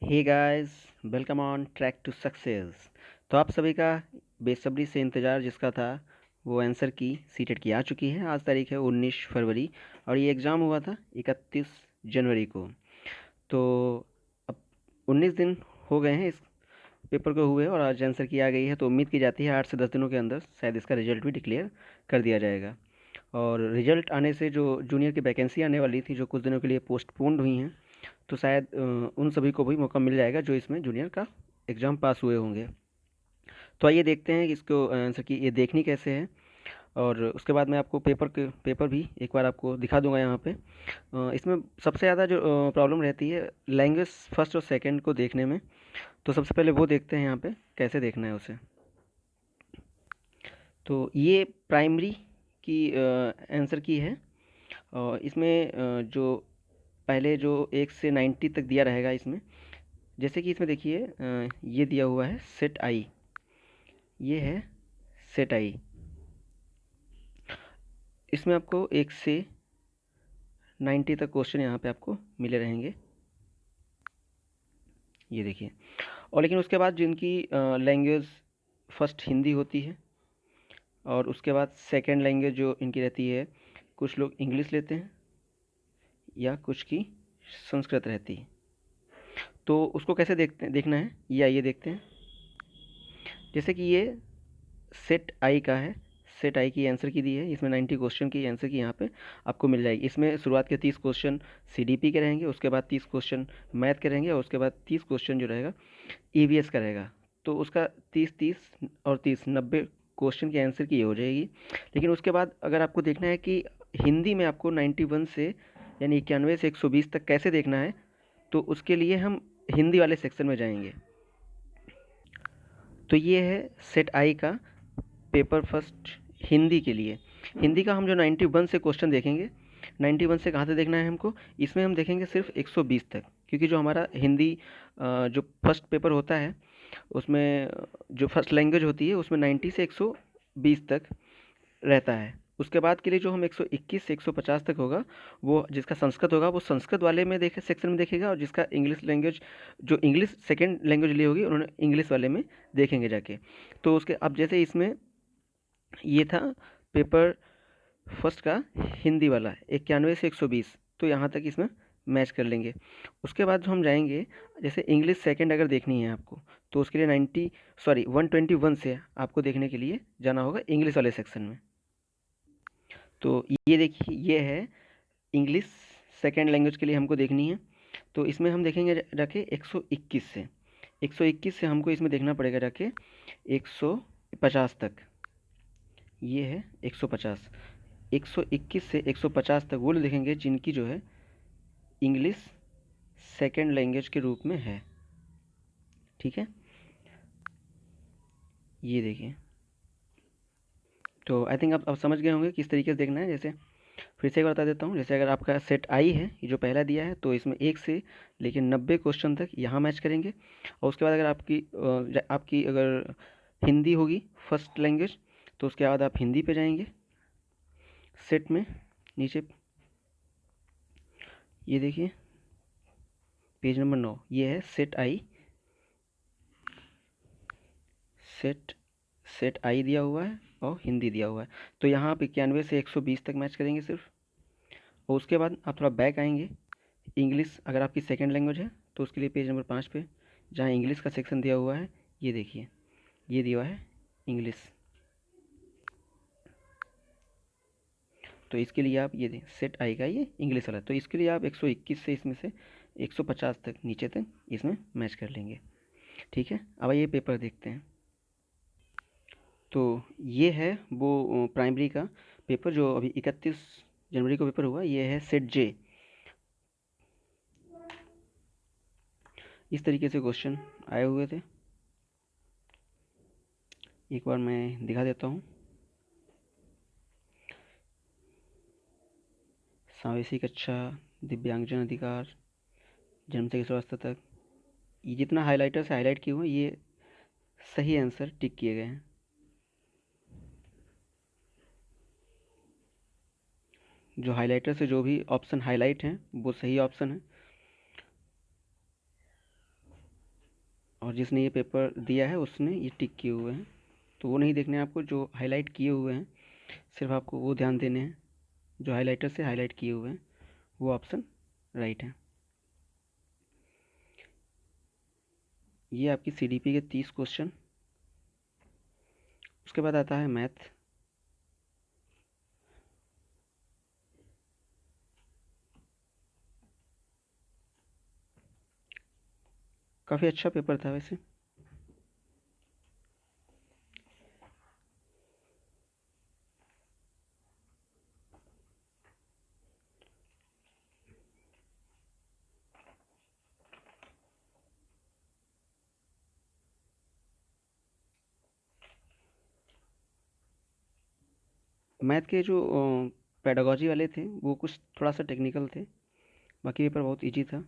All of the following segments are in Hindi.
Hey guys, welcome on track to success. तो आप सभी का बेसब्री से इंतज़ार जिसका था वो आंसर की सीटेट की आ चुकी है। आज तारीख है 19 फरवरी और ये एग्ज़ाम हुआ था 31 जनवरी को। तो अब 19 दिन हो गए हैं इस पेपर को हुए और आज आंसर की आ गई है। तो उम्मीद की जाती है 8 से 10 दिनों के अंदर शायद इसका रिजल्ट भी डिक्लेयर कर दिया जाएगा। और रिजल्ट आने से जो जूनियर की वैकेंसी आने वाली थी जो कुछ दिनों के लिए पोस्टपोन्ड हुई हैं, तो शायद उन सभी को भी मौका मिल जाएगा जो इसमें जूनियर का एग्ज़ाम पास हुए होंगे। तो आइए देखते हैं कि इसको आंसर की ये देखनी कैसे है। और उसके बाद मैं आपको पेपर भी एक बार आपको दिखा दूंगा यहाँ पे। इसमें सबसे ज़्यादा जो प्रॉब्लम रहती है लैंग्वेज फर्स्ट और सेकंड को देखने में। तो सबसे पहले वो देखते हैं यहाँ पे कैसे देखना है उसे। तो ये प्राइमरी की आंसर की है। और इसमें जो पहले जो 1 से 90 तक दिया रहेगा इसमें, जैसे कि इसमें देखिए ये दिया हुआ है सेट आई। ये है सेट आई। इसमें आपको 1 से 90 तक क्वेश्चन यहाँ पे आपको मिले रहेंगे, ये देखिए। और लेकिन उसके बाद जिनकी लैंग्वेज फर्स्ट हिंदी होती है और उसके बाद सेकंड लैंग्वेज जो इनकी रहती है, कुछ लोग इंग्लिश लेते हैं या कुछ की संस्कृत रहती है। तो उसको कैसे देखना है ये आइए देखते हैं। जैसे कि ये सेट आई का है। सेट आई की आंसर की दी है, इसमें 90 क्वेश्चन की आंसर की यहाँ पे आपको मिल जाएगी। इसमें शुरुआत के 30 क्वेश्चन सीडीपी के रहेंगे, उसके बाद 30 क्वेश्चन मैथ के रहेंगे और उसके बाद 30 क्वेश्चन जो रहेगा ईवीएस का रहेगा। तो उसका 30 30 और 30 90 क्वेश्चन की आंसर की ये हो जाएगी। लेकिन उसके बाद अगर आपको देखना है कि हिंदी में आपको 91 से यानी 91 से 120 तक कैसे देखना है, तो उसके लिए हम हिंदी वाले सेक्शन में जाएंगे। तो ये है सेट आई का पेपर फर्स्ट हिंदी के लिए। हिंदी का हम जो 91 से क्वेश्चन देखेंगे, 91 से कहाँ से देखना है हमको, इसमें हम देखेंगे सिर्फ 120 तक। क्योंकि जो हमारा हिंदी जो फर्स्ट पेपर होता है उसमें जो फर्स्ट लैंग्वेज होती है उसमें 90 से 120 तक रहता है। उसके बाद के लिए जो हम 121 से 150 तक होगा, वो जिसका संस्कृत होगा वो संस्कृत वाले में देखे सेक्शन में देखेगा, और जिसका इंग्लिश लैंग्वेज जो इंग्लिश सेकेंड लैंग्वेज ली होगी उन्होंने इंग्लिश वाले में देखेंगे जाके। तो उसके अब जैसे इसमें ये था पेपर फर्स्ट का हिंदी वाला 91 से 120, तो यहाँ तक इसमें मैच कर लेंगे। उसके बाद जो हम जाएंगे, जैसे इंग्लिश सेकंड अगर देखनी है आपको, तो उसके लिए 121 से आपको देखने के लिए जाना होगा इंग्लिश वाले सेक्शन में। तो ये देखिए ये है इंग्लिश सेकंड लैंग्वेज के लिए हमको देखनी है। तो इसमें हम देखेंगे जाके 121 से 121 से हमको इसमें देखना पड़ेगा जाके 150 तक। ये है 150। 121 से 150 तक वो लोग देखेंगे जिनकी जो है इंग्लिश सेकंड लैंग्वेज के रूप में है। ठीक है, ये देखिए। तो आई थिंक आप समझ गए होंगे किस तरीके से देखना है। जैसे फिर से एक बार बता देता हूँ, जैसे अगर आपका सेट आई है ये जो पहला दिया है, तो इसमें 1 से लेकिन 90 क्वेश्चन तक यहाँ मैच करेंगे। और उसके बाद अगर आपकी अगर हिंदी होगी फर्स्ट लैंग्वेज, तो उसके बाद आप हिंदी पे जाएंगे सेट में नीचे। ये देखिए पेज नंबर 9, ये है सेट आई। सेट सेट आई दिया हुआ है और हिंदी दिया हुआ है। तो यहाँ आप 91 से 120 तक मैच करेंगे सिर्फ। और उसके बाद आप थोड़ा बैक आएंगे, इंग्लिश अगर आपकी सेकंड लैंग्वेज है तो उसके लिए पेज नंबर 5 पे जहाँ इंग्लिश का सेक्शन दिया हुआ है, ये देखिए ये दिया हुआ है इंग्लिश। तो इसके लिए आप ये दें सेट आएगा ये इंग्लिश वाला, तो इसके लिए आप 121 से इसमें से 150 तक नीचे तक इसमें मैच कर लेंगे। ठीक है, अब ये पेपर देखते हैं। तो ये है वो प्राइमरी का पेपर जो अभी 31 जनवरी को पेपर हुआ। ये है सेट जे। इस तरीके से क्वेश्चन आए हुए थे, एक बार मैं दिखा देता हूँ। समावेशी कक्षा, दिव्यांगजन अधिकार, जन्म से किशोरावस्था तक, ये जितना हाइलाइटर से हाईलाइट किए हुए हैं ये सही आंसर टिक किए गए हैं। जो हाइलाइटर से जो भी ऑप्शन हाईलाइट हैं वो सही ऑप्शन है। और जिसने ये पेपर दिया है उसने ये टिक किए हुए हैं, तो वो नहीं देखने हैं आपको, जो हाईलाइट किए हुए हैं सिर्फ आपको वो ध्यान देने हैं, जो हाईलाइटर से हाईलाइट किए हुए हैं वो ऑप्शन राइट है। ये आपकी CDP के 30 क्वेश्चन। उसके बाद आता है मैथ। काफ़ी अच्छा पेपर था वैसे। मैथ के जो पेडागोजी वाले थे वो कुछ थोड़ा सा टेक्निकल थे, बाकी पेपर बहुत इजी था।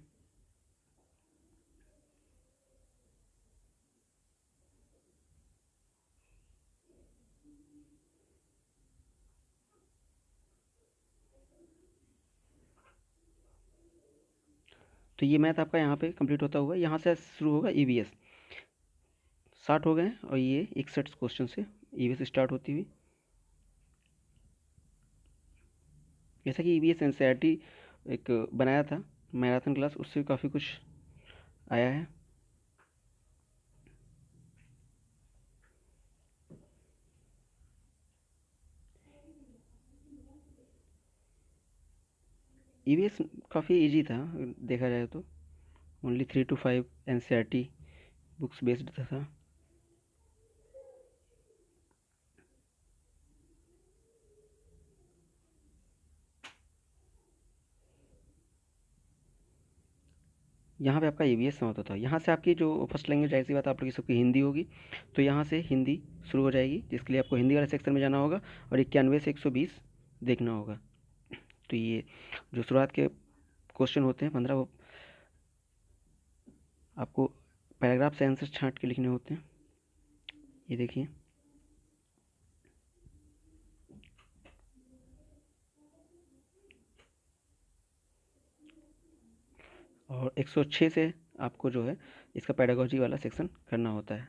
तो ये मैथ आपका यहाँ पे कंप्लीट होता हुआ यहाँ से शुरू होगा EVS। 60 हो गए हैं और ये 61 क्वेश्चन से EVS स्टार्ट होती हुई। जैसा कि EVS NCERT एक बनाया था मैराथन क्लास, उससे काफ़ी कुछ आया है। EVS काफ़ी इजी था देखा जाए तो, only 3 to 5 NCERT books based था। यहाँ पे आपका EVS समाप्त होता है। यहाँ से आपकी जो फर्स्ट लैंग्वेज, ऐसी बात आप लोग की सबकी हिंदी होगी, तो यहाँ से हिंदी शुरू हो जाएगी, जिसके लिए आपको हिंदी वाले सेक्शन में जाना होगा और 91 से 120 देखना होगा। तो ये जो शुरुआत के क्वेश्चन होते हैं 15, वो आपको पैराग्राफ से आंसर छांट के लिखने होते हैं। ये देखिए, और 106 से आपको जो है इसका पेडागोजी वाला सेक्शन करना होता है।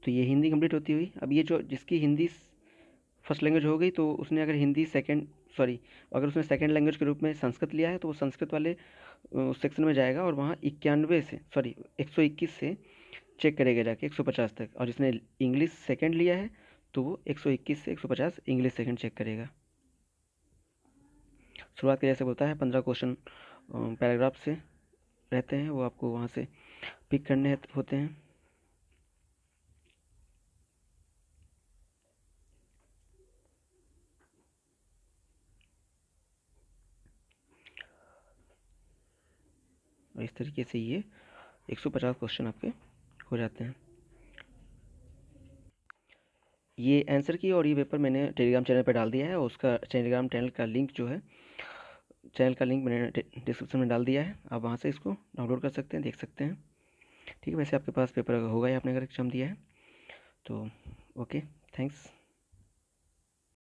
तो ये हिंदी कंप्लीट होती हुई। अब ये जो जिसकी हिंदी फर्स्ट लैंग्वेज हो गई, तो उसने अगर हिंदी सेकंड, सॉरी, अगर उसने सेकंड लैंग्वेज के रूप में संस्कृत लिया है तो वो संस्कृत वाले सेक्शन में जाएगा और वहाँ 91 से, सॉरी 121 से चेक करेगा जाके 150 तक। और जिसने इंग्लिश सेकंड लिया है तो वो 121 से 150 इंग्लिश सेकंड चेक करेगा। शुरुआत के जैसे होता है 15 क्वेश्चन पैराग्राफ से रहते हैं, वो आपको वहाँ से पिक करने होते हैं। और इस तरीके से ये 150 क्वेश्चन आपके हो जाते हैं। ये आंसर की और ये पेपर मैंने टेलीग्राम चैनल पे डाल दिया है, और उसका टेलीग्राम चैनल का लिंक जो है, चैनल का लिंक मैंने डिस्क्रिप्शन में डाल दिया है, आप वहाँ से इसको डाउनलोड कर सकते हैं, देख सकते हैं। ठीक है, वैसे आपके पास पेपर होगा ही, आपने अगर एग्जाम दिया है तो। Okay, thanks.